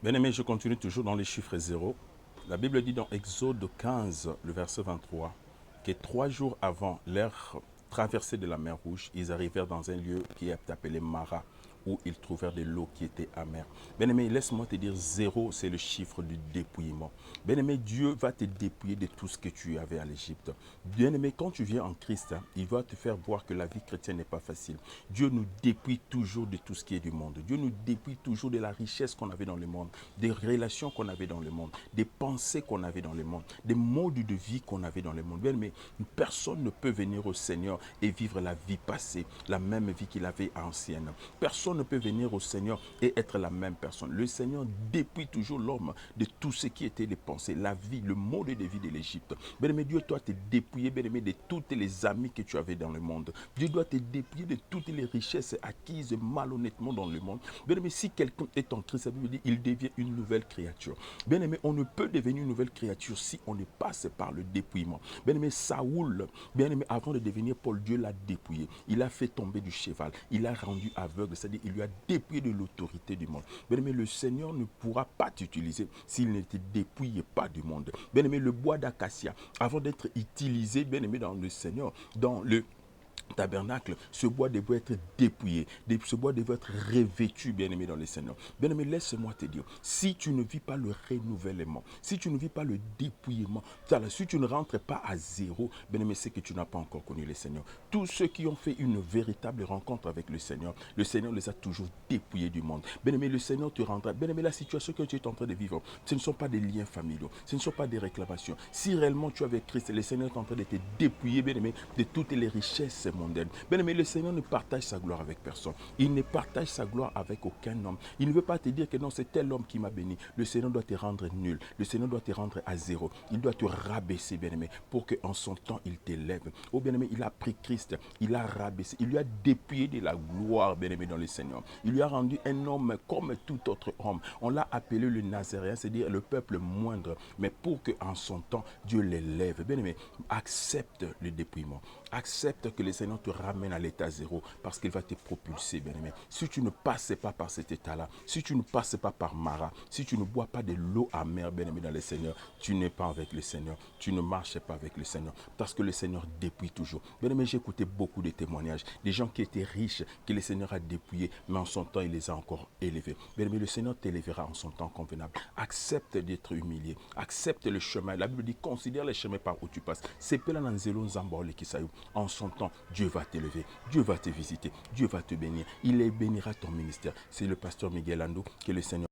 Bien-aimé, je continue toujours dans les chiffres zéro. La Bible dit dans Exode 15, le verset 23, que 3 jours avant leur traversée de la mer Rouge, ils arrivèrent dans un lieu qui est appelé Mara, où ils trouvèrent de l'eau qui était amère. Bien-aimé, laisse-moi te dire, zéro, c'est le chiffre du dépouillement. Bien-aimé, Dieu va te dépouiller de tout ce que tu avais à l'Égypte. Bien-aimé, quand tu viens en Christ, il va te faire voir que la vie chrétienne n'est pas facile. Dieu nous dépouille toujours de tout ce qui est du monde. Dieu nous dépouille toujours de la richesse qu'on avait dans le monde, des relations qu'on avait dans le monde, des pensées qu'on avait dans le monde, des modes de vie qu'on avait dans le monde. Bien-aimé, personne ne peut venir au Seigneur et vivre la vie passée, la même vie qu'il avait ancienne. Personne ne peut venir au Seigneur et être la même personne. Le Seigneur dépouille toujours l'homme de tout ce qui était les pensées, la vie, le mode de vie de l'Égypte. Bien-aimé, Dieu doit te dépouiller, bien-aimé, de toutes les amis que tu avais dans le monde. Dieu doit te dépouiller de toutes les richesses acquises malhonnêtement dans le monde. Bien-aimé, si quelqu'un est en Christ, la Bible dit, il devient une nouvelle créature. Bien-aimé, on ne peut devenir une nouvelle créature si on ne passe par le dépouillement. Bien-aimé, Saoul, bien-aimé, avant de devenir Paul, Dieu l'a dépouillé. Il a fait tomber du cheval. Il l'a rendu aveugle, c'est-à-dire il lui a dépouillé de l'autorité du monde. Bien-aimé, le Seigneur ne pourra pas t'utiliser s'il ne te dépouille pas du monde. Bien-aimé, le bois d'acacia, avant d'être utilisé, bien-aimé, dans le Seigneur, dans le tabernacle, ce bois devait être dépouillé, ce bois devait être revêtu, bien-aimé dans le Seigneur. Bien-aimé, laisse-moi te dire, si tu ne vis pas le renouvellement, si tu ne vis pas le dépouillement, si tu ne rentres pas à zéro, bien-aimé, c'est que tu n'as pas encore connu le Seigneur. Tous ceux qui ont fait une véritable rencontre avec le Seigneur les a toujours dépouillés du monde. Bien-aimé, le Seigneur te rendra. Bien-aimé, la situation que tu es en train de vivre, ce ne sont pas des liens familiaux, ce ne sont pas des réclamations. Si réellement tu es avec Christ, le Seigneur est en train de te dépouiller, bien-aimé, de toutes les richesses mondaine. Bien-aimé, le Seigneur ne partage sa gloire avec personne. Il ne partage sa gloire avec aucun homme. Il ne veut pas te dire que non, c'est tel homme qui m'a béni. Le Seigneur doit te rendre nul. Le Seigneur doit te rendre à zéro. Il doit te rabaisser, bien-aimé, pour qu'en son temps, il t'élève. Oh, bien-aimé, il a pris Christ. Il a rabaissé. Il lui a dépouillé de la gloire, bien-aimé, dans le Seigneur. Il lui a rendu un homme comme tout autre homme. On l'a appelé le Nazaréen, c'est-à-dire le peuple moindre. Mais pour qu'en son temps, Dieu l'élève. Bien-aimé, accepte le dépouillement. Accepte que le Seigneur te ramène à l'état zéro parce qu'il va te propulser, bien-aimé. Si tu ne passes pas par cet état-là, si tu ne passes pas par Mara, si tu ne bois pas de l'eau amère, bien-aimé, dans le Seigneur, tu n'es pas avec le Seigneur. Tu ne marches pas avec le Seigneur parce que le Seigneur dépouille toujours. Bien-aimé, j'ai écouté beaucoup de témoignages. Des gens qui étaient riches, que le Seigneur a dépouillés, mais en son temps, il les a encore élevés. Bien-aimé, le Seigneur t'élèvera en son temps convenable. Accepte d'être humilié. Accepte le chemin. La Bible dit, considère les chemins par où tu passes. C'est pas là en son temps, Dieu va t'élever, Dieu va te visiter, Dieu va te bénir. Il bénira ton ministère. C'est le pasteur Miguel Ando que le Seigneur